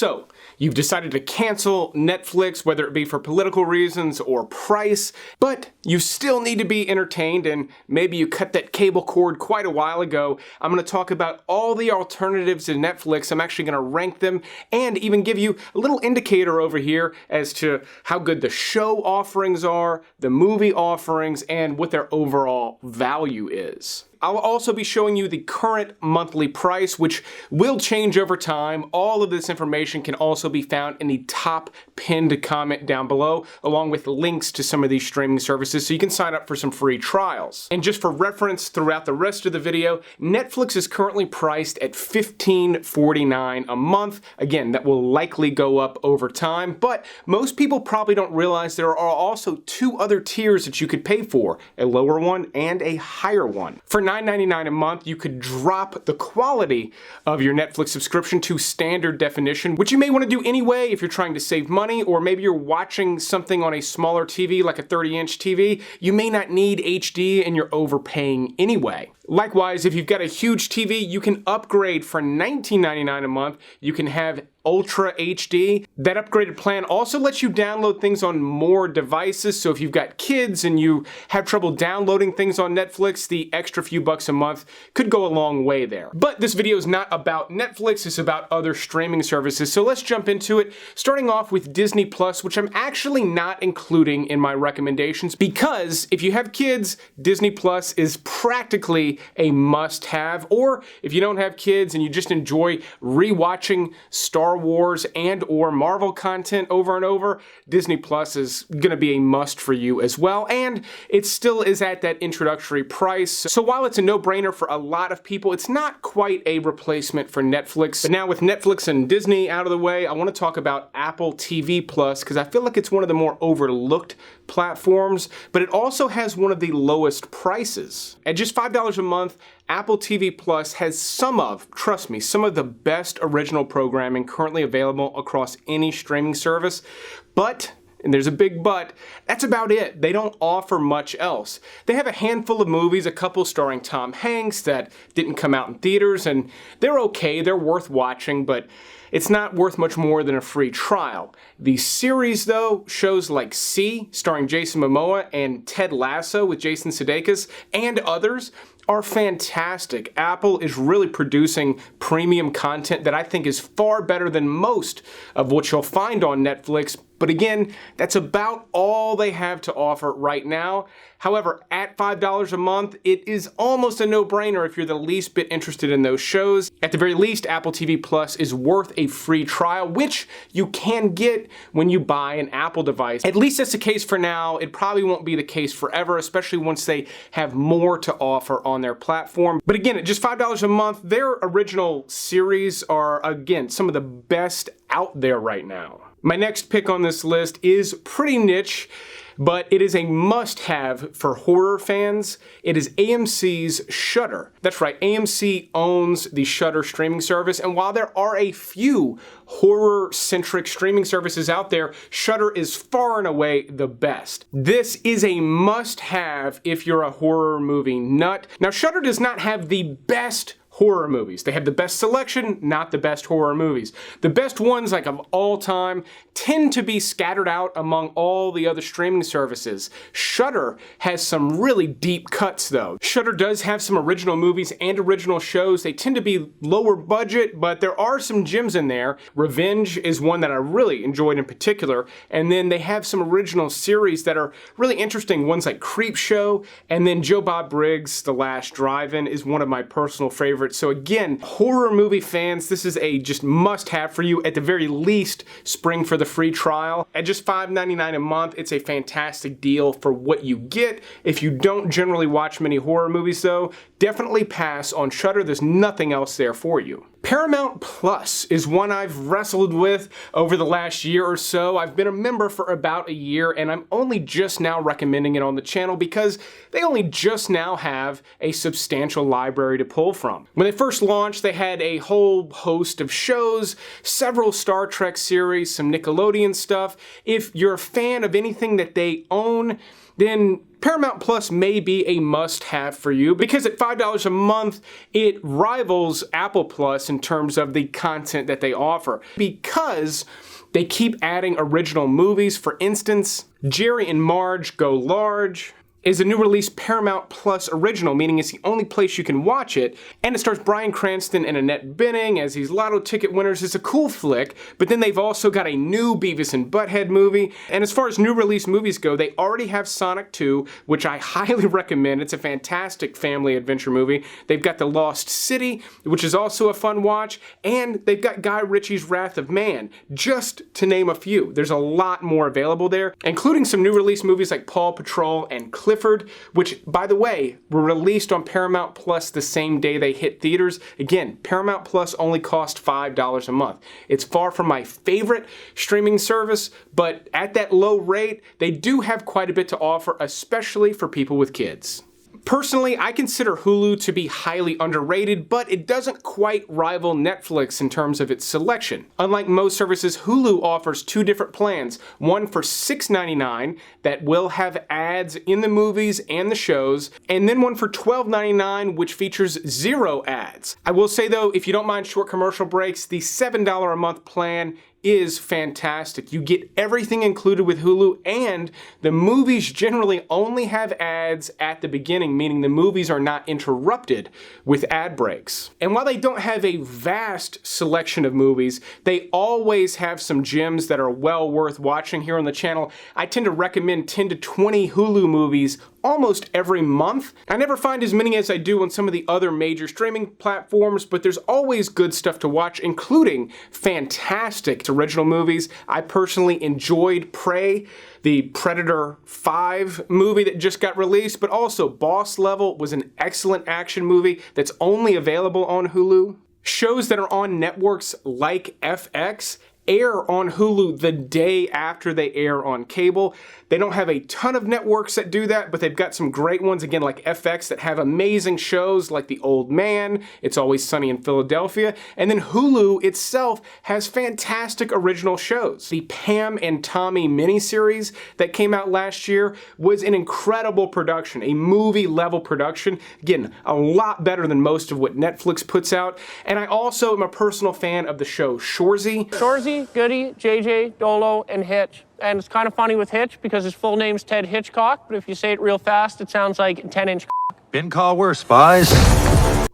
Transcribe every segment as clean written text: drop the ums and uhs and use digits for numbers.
So, you've decided to cancel Netflix, whether it be for political reasons or price, but you still need to be entertained, and maybe you cut that cable cord quite a while ago. I'm going to talk about all the alternatives to Netflix. I'm actually going to rank them and even give you a little indicator over here as to how good the show offerings are, the movie offerings, and what their overall value is. I'll also be showing you the current monthly price, which will change over time. All of this information can also be found in the top pinned comment down below, along with links to some of these streaming services so you can sign up for some free trials. And just for reference throughout the rest of the video, Netflix is currently priced at $15.49 a month. Again, that will likely go up over time, but most people probably don't realize there are also two other tiers that you could pay for, a lower one and a higher one. For $9.99 a month, you could drop the quality of your Netflix subscription to standard definition, which you may want to do anyway if you're trying to save money, or maybe you're watching something on a smaller TV like a 30-inch TV. You may not need HD and you're overpaying anyway. Likewise, if you've got a huge TV, you can upgrade for $19.99 a month. You can have Ultra HD. That upgraded plan also lets you download things on more devices, so if you've got kids and you have trouble downloading things on Netflix, the extra few bucks a month could go a long way there. But this video is not about Netflix, it's about other streaming services, so let's jump into it, starting off with Disney Plus, which I'm actually not including in my recommendations, because if you have kids, Disney Plus is practically a must-have, or if you don't have kids and you just enjoy rewatching Star Wars and or Marvel content over and over, Disney Plus is gonna be a must for you as well, and it still is at that introductory price. So while it's a no-brainer for a lot of people, it's not quite a replacement for Netflix. But now with Netflix and Disney out of the way, I want to talk about Apple TV Plus, because I feel like it's one of the more overlooked platforms, but it also has one of the lowest prices. At just $5 a month, Apple TV Plus has trust me, some of the best original programming currently available across any streaming service, but, and there's a big but, that's about it. They don't offer much else. They have a handful of movies, a couple starring Tom Hanks that didn't come out in theaters, and they're okay, they're worth watching, but it's not worth much more than a free trial. The series, though, shows like C, starring Jason Momoa, and Ted Lasso with Jason Sudeikis, and others, are fantastic. Apple is really producing premium content that I think is far better than most of what you'll find on Netflix. But again, that's about all they have to offer right now. However, at $5 a month, it is almost a no-brainer if you're the least bit interested in those shows. At the very least, Apple TV Plus is worth a free trial, which you can get when you buy an Apple device. At least that's the case for now. It probably won't be the case forever, especially once they have more to offer on their platform. But again, at just $5 a month, their original series are, again, some of the best out there right now. My next pick on this list is pretty niche, but it is a must-have for horror fans. It is AMC's Shudder. That's right, AMC owns the Shudder streaming service, and while there are a few horror-centric streaming services out there, Shudder is far and away the best. This is a must-have if you're a horror movie nut. Now, Shudder does not have the best horror movies. They have the best selection, not the best horror movies. The best ones, like of all time, tend to be scattered out among all the other streaming services. Shudder has some really deep cuts though. Shudder does have some original movies and original shows. They tend to be lower budget, but there are some gems in there. Revenge is one that I really enjoyed in particular, and then they have some original series that are really interesting, ones like Creepshow, and then Joe Bob Briggs' The Last Drive-In is one of my personal favorites. So again, horror movie fans, this is a just must-have for you. At the very least, spring for the free trial. At just $5.99 a month, it's a fantastic deal for what you get. If you don't generally watch many horror movies though, definitely pass on Shudder. There's nothing else there for you. Paramount Plus is one I've wrestled with over the last year or so. I've been a member for about a year, and I'm only just now recommending it on the channel because they only just now have a substantial library to pull from. When they first launched, they had a whole host of shows, several Star Trek series, some Nickelodeon stuff. If you're a fan of anything that they own, then Paramount Plus may be a must-have for you because at $5 a month, it rivals Apple Plus in terms of the content that they offer. Because they keep adding original movies. For instance, Jerry and Marge Go Large is a new release Paramount Plus original, meaning it's the only place you can watch it, and it stars Bryan Cranston and Annette Bening as these lotto ticket winners. It's a cool flick, but then they've also got a new Beavis and Butthead movie, and as far as new release movies go, they already have Sonic 2, which I highly recommend. It's a fantastic family adventure movie. They've got The Lost City, which is also a fun watch, and they've got Guy Ritchie's Wrath of Man, just to name a few. There's a lot more available there, including some new release movies like Paw Patrol and Clifford, which, by the way, were released on Paramount Plus the same day they hit theaters. Again, Paramount Plus only cost $5 a month. It's far from my favorite streaming service, but at that low rate, they do have quite a bit to offer, especially for people with kids. Personally, I consider Hulu to be highly underrated, but it doesn't quite rival Netflix in terms of its selection. Unlike most services, Hulu offers two different plans, one for $6.99 that will have ads in the movies and the shows, and then one for $12.99 which features zero ads. I will say though, if you don't mind short commercial breaks, the $7 a month plan is fantastic. You get everything included with Hulu, and the movies generally only have ads at the beginning, meaning the movies are not interrupted with ad breaks. And while they don't have a vast selection of movies, they always have some gems that are well worth watching here on the channel. I tend to recommend 10 to 20 Hulu movies almost every month. I never find as many as I do on some of the other major streaming platforms, but there's always good stuff to watch, including fantastic original movies. I personally enjoyed Prey, the Predator 5 movie that just got released, but also Boss Level was an excellent action movie that's only available on Hulu. Shows that are on networks like FX air on Hulu the day after they air on cable. They don't have a ton of networks that do that, but they've got some great ones, again, like FX, that have amazing shows like The Old Man, It's Always Sunny in Philadelphia, and then Hulu itself has fantastic original shows. The Pam and Tommy miniseries that came out last year was an incredible production, a movie-level production. Again, a lot better than most of what Netflix puts out. And I also am a personal fan of the show Shoresy. Shoresy, Goody, JJ, Dolo, and Hitch. And it's kind of funny with Hitch because his full name's Ted Hitchcock, but if you say it real fast, it sounds like 10-inch. Been called worse, spies.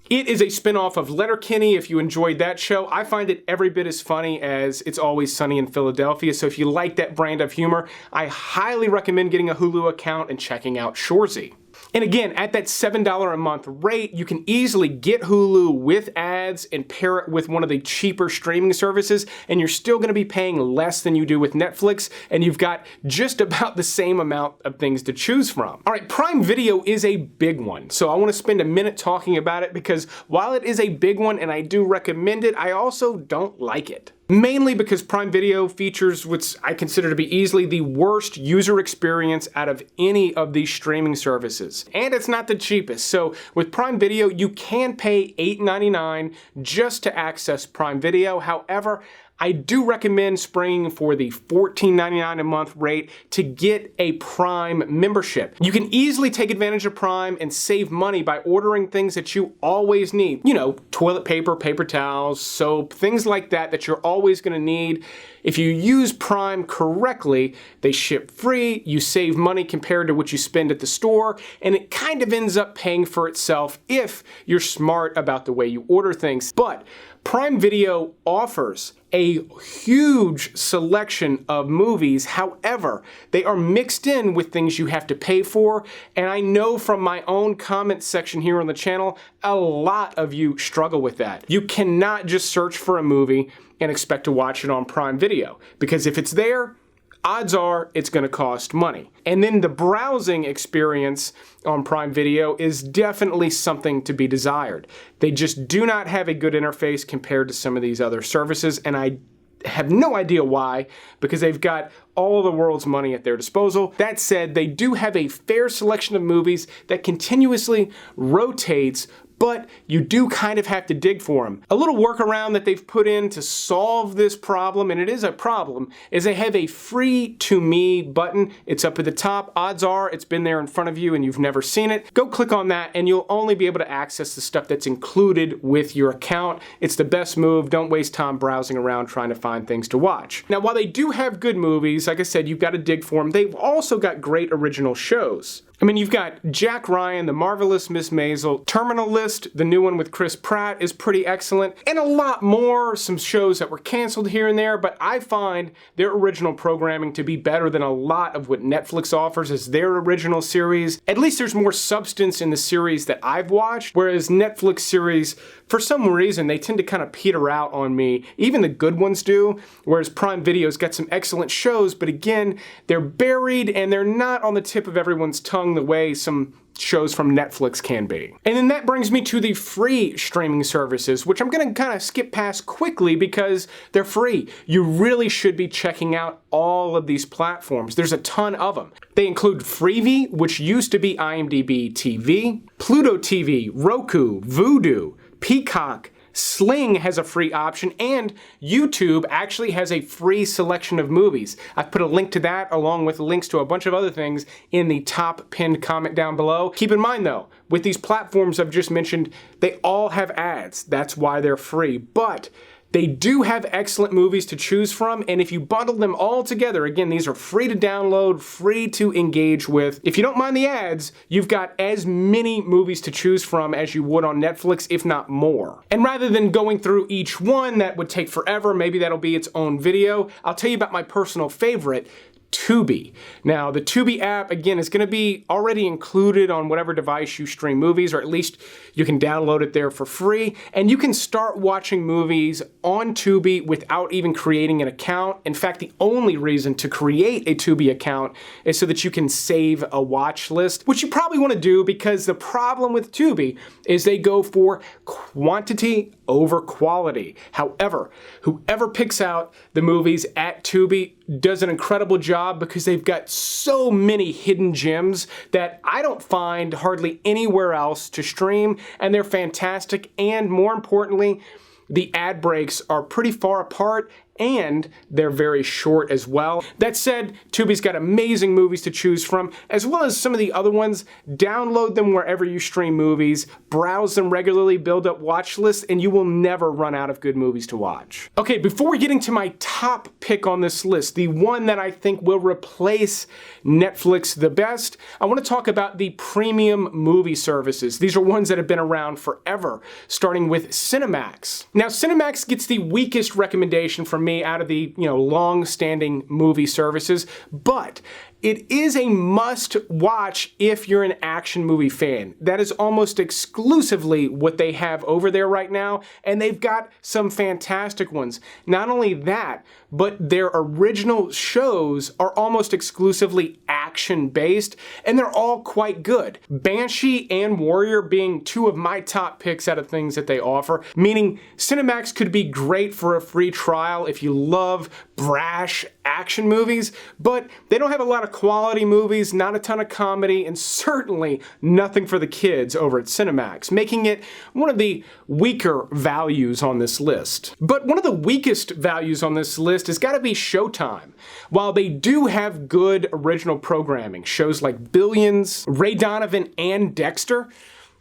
It is a spin-off of Letterkenny. If you enjoyed that show, I find it every bit as funny as It's Always Sunny in Philadelphia. So if you like that brand of humor, I highly recommend getting a Hulu account and checking out Shoresy. And again, at that $7 a month rate, you can easily get Hulu with ads and pair it with one of the cheaper streaming services, and you're still going to be paying less than you do with Netflix, and you've got just about the same amount of things to choose from. All right, Prime Video is a big one, so I want to spend a minute talking about it because while it is a big one and I do recommend it, I also don't like it. Mainly because Prime Video features what I consider to be easily the worst user experience out of any of these streaming services. And it's not the cheapest. So with Prime Video, you can pay $8.99 just to access Prime Video. However, I do recommend springing for the $14.99 a month rate to get a Prime membership. You can easily take advantage of Prime and save money by ordering things that you always need. You know, toilet paper, paper towels, soap, things like that that you're always gonna need. If you use Prime correctly, they ship free, you save money compared to what you spend at the store, and it kind of ends up paying for itself if you're smart about the way you order things. But Prime Video offers a huge selection of movies. However, they are mixed in with things you have to pay for, and I know from my own comment section here on the channel, a lot of you struggle with that. You cannot just search for a movie and expect to watch it on Prime Video, because if it's there, odds are it's going to cost money. And then the browsing experience on Prime Video is definitely something to be desired. They just do not have a good interface compared to some of these other services, and I have no idea why, because they've got all the world's money at their disposal. That said, they do have a fair selection of movies that continuously rotates but you do kind of have to dig for them. A little workaround that they've put in to solve this problem, and it is a problem, is they have a free to me button. It's up at the top. Odds are it's been there in front of you and you've never seen it. Go click on that and you'll only be able to access the stuff that's included with your account. It's the best move. Don't waste time browsing around trying to find things to watch. Now, while they do have good movies, like I said, you've got to dig for them. They've also got great original shows. I mean, you've got Jack Ryan, The Marvelous Miss Maisel, Terminal List, the new one with Chris Pratt is pretty excellent, and a lot more, some shows that were canceled here and there, but I find their original programming to be better than a lot of what Netflix offers as their original series. At least there's more substance in the series that I've watched, whereas Netflix series, for some reason, they tend to kind of peter out on me. Even the good ones do, whereas Prime Video's got some excellent shows, but again, they're buried and they're not on the tip of everyone's tongue the way some shows from Netflix can be. And then that brings me to the free streaming services, which I'm gonna kind of skip past quickly because they're free. You really should be checking out all of these platforms. There's a ton of them. They include Freevee, which used to be IMDb TV, Pluto TV, Roku, Vudu, Peacock, Sling has a free option, and YouTube actually has a free selection of movies. I've put a link to that along with links to a bunch of other things in the top pinned comment down below. Keep in mind though, with these platforms I've just mentioned, they all have ads. That's why they're free, but they do have excellent movies to choose from, and if you bundle them all together, again, these are free to download, free to engage with. If you don't mind the ads, you've got as many movies to choose from as you would on Netflix, if not more. And rather than going through each one, that would take forever, maybe that'll be its own video, I'll tell you about my personal favorite, Tubi. Now, the Tubi app, again, is going to be already included on whatever device you stream movies, or at least you can download it there for free, and you can start watching movies on Tubi without even creating an account. In fact, the only reason to create a Tubi account is so that you can save a watch list, which you probably want to do because the problem with Tubi is they go for quantity over quality. However, whoever picks out the movies at Tubi does an incredible job because they've got so many hidden gems that I don't find hardly anywhere else to stream, and they're fantastic, and more importantly, the ad breaks are pretty far apart and they're very short as well. That said, Tubi's got amazing movies to choose from, as well as some of the other ones. Download them wherever you stream movies, browse them regularly, build up watch lists, and you will never run out of good movies to watch. Okay, before getting to my top pick on this list, the one that I think will replace Netflix the best, I want to talk about the premium movie services. These are ones that have been around forever, starting with Cinemax. Now, Cinemax gets the weakest recommendation from me out of the, long-standing movie services, but it is a must-watch if you're an action movie fan. That is almost exclusively what they have over there right now, and they've got some fantastic ones. Not only that, but their original shows are almost exclusively action-based, and they're all quite good. Banshee and Warrior being two of my top picks out of things that they offer, meaning Cinemax could be great for a free trial if you love brash action movies, but they don't have a lot of quality movies, not a ton of comedy, and certainly nothing for the kids over at Cinemax, making it one of the weaker values on this list. But one of the weakest values on this list has got to be Showtime. While they do have good original programming, shows like Billions, Ray Donovan, and Dexter,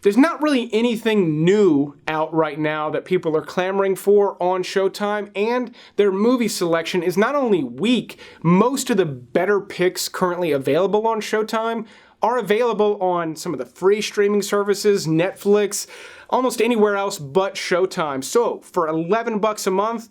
there's not really anything new out right now that people are clamoring for on Showtime, and their movie selection is not only weak, most of the better picks currently available on Showtime are available on some of the free streaming services, Netflix, almost anywhere else but Showtime. So for $11 a month,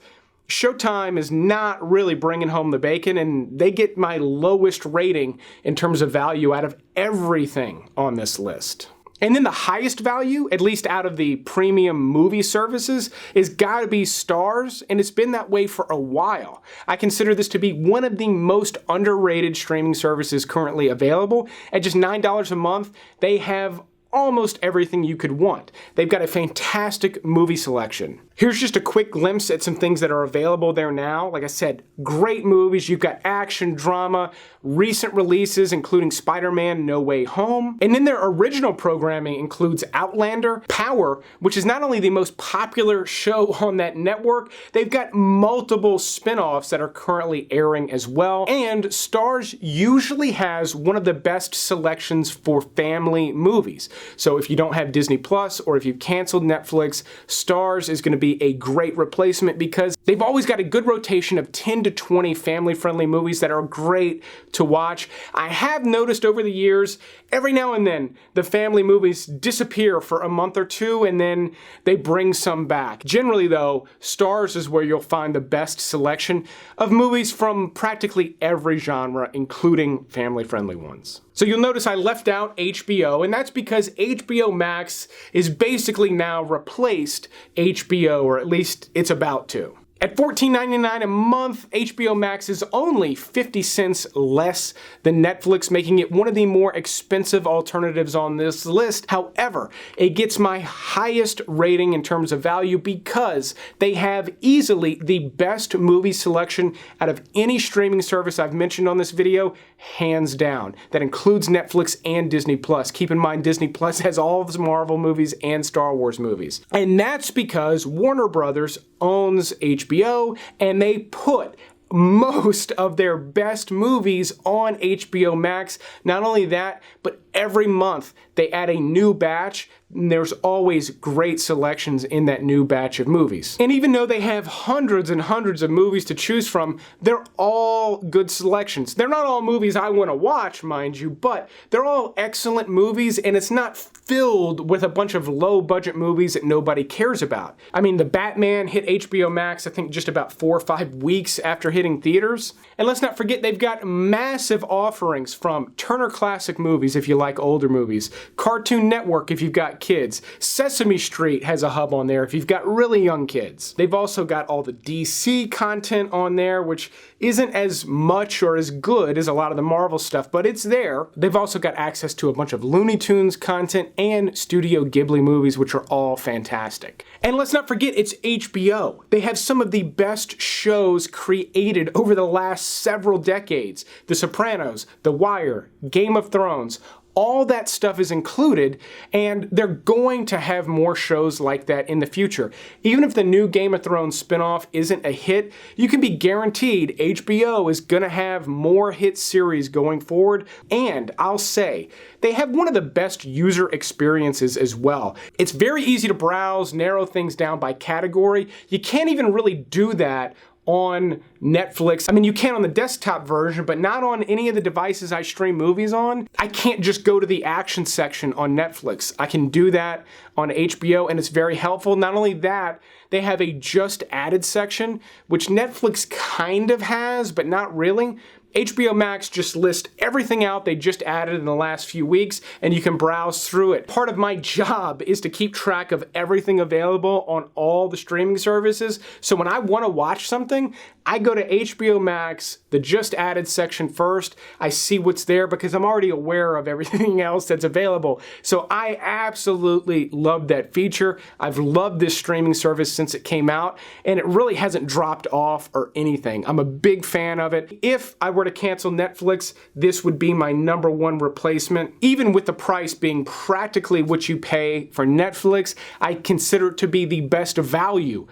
Showtime is not really bringing home the bacon, and they get my lowest rating in terms of value out of everything on this list. And then the highest value, at least out of the premium movie services, is gotta be Starz, and it's been that way for a while. I consider this to be one of the most underrated streaming services currently available. At just $9 a month, they have almost everything you could want. They've got a fantastic movie selection. Here's just a quick glimpse at some things that are available there now. Like I said, great movies. You've got action, drama, recent releases including Spider-Man No Way Home. And then their original programming includes Outlander, Power, which is not only the most popular show on that network, they've got multiple spin-offs that are currently airing as well. And Starz usually has one of the best selections for family movies. So if you don't have Disney Plus or if you've canceled Netflix, Starz is going to be a great replacement because they've always got a good rotation of 10 to 20 family-friendly movies that are great to watch. I have noticed over the years, every now and then, the family movies disappear for a month or two and then they bring some back. Generally though, Starz is where you'll find the best selection of movies from practically every genre, including family-friendly ones. So you'll notice I left out HBO, and that's because HBO Max is basically now replaced HBO, or at least it's about to. At $14.99 a month, HBO Max is only 50 cents less than Netflix, making it one of the more expensive alternatives on this list. However, it gets my highest rating in terms of value because they have easily the best movie selection out of any streaming service I've mentioned on this video, hands down. That includes Netflix and Disney Plus. Keep in mind, Disney Plus has all of the Marvel movies and Star Wars movies. And that's because Warner Brothers owns HBO, and they put most of their best movies on HBO Max. Not only that, but every month they add a new batch, and there's always great selections in that new batch of movies. And even though they have hundreds and hundreds of movies to choose from, they're all good selections. They're not all movies I want to watch, mind you, but they're all excellent movies, and it's not filled with a bunch of low-budget movies that nobody cares about. I mean, The Batman hit HBO Max, I think, just about 4 or 5 weeks after hitting theaters. And let's not forget, they've got massive offerings from Turner Classic Movies, if you like older movies, Cartoon Network if you've got kids, Sesame Street has a hub on there if you've got really young kids. They've also got all the DC content on there, which isn't as much or as good as a lot of the Marvel stuff, but it's there. They've also got access to a bunch of Looney Tunes content and Studio Ghibli movies, which are all fantastic. And let's not forget, it's HBO. They have some of the best shows created over the last several decades. The Sopranos, The Wire, Game of Thrones, all that stuff is included, and they're going to have more shows like that in the future. Even if the new Game of Thrones spinoff isn't a hit, you can be guaranteed HBO is gonna have more hit series going forward, and I'll say, they have one of the best user experiences as well. It's very easy to browse, narrow things down by category. You can't even really do that on Netflix. I mean, you can on the desktop version, but not on any of the devices I stream movies on. I can't just go to the action section on Netflix. I can do that on HBO, and it's very helpful. Not only that, they have a just added section, which Netflix kind of has, but not really. HBO Max just lists everything out they just added in the last few weeks, and you can browse through it. Part of my job is to keep track of everything available on all the streaming services, so when I want to watch something, I go to HBO Max, the just added section first. I see what's there because I'm already aware of everything else that's available. So I absolutely love that feature. I've loved this streaming service since it came out, and it really hasn't dropped off or anything. I'm a big fan of it. If I were to cancel Netflix, this would be my #1 replacement. Even with the price being practically what you pay for Netflix, I consider it to be the best value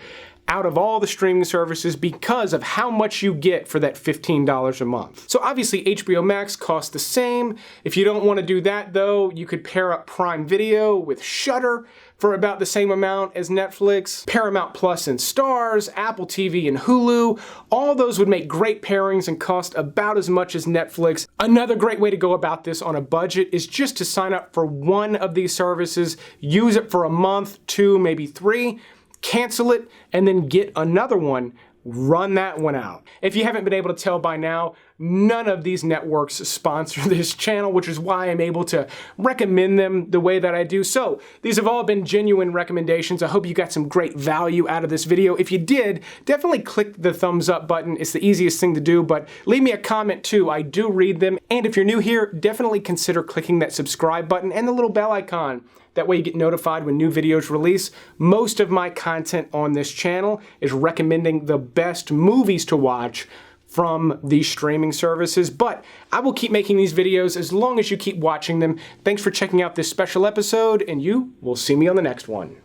out of all the streaming services because of how much you get for that $15 a month. So obviously HBO Max costs the same. If you don't want to do that though, you could pair up Prime Video with Shudder for about the same amount as Netflix, Paramount Plus and Starz, Apple TV and Hulu. All those would make great pairings and cost about as much as Netflix. Another great way to go about this on a budget is just to sign up for one of these services, use it for a month, 2, maybe 3, cancel it, and then get another one, run that one out. If you haven't been able to tell by now, none of these networks sponsor this channel, which is why I'm able to recommend them the way that I do. So these have all been genuine recommendations. I hope you got some great value out of this video. If you did, definitely click the thumbs up button. It's the easiest thing to do, but leave me a comment too. I do read them. And if you're new here, definitely consider clicking that subscribe button and the little bell icon. That way you get notified when new videos release. Most of my content on this channel is recommending the best movies to watch from these streaming services, but I will keep making these videos as long as you keep watching them. Thanks for checking out this special episode, and you will see me on the next one.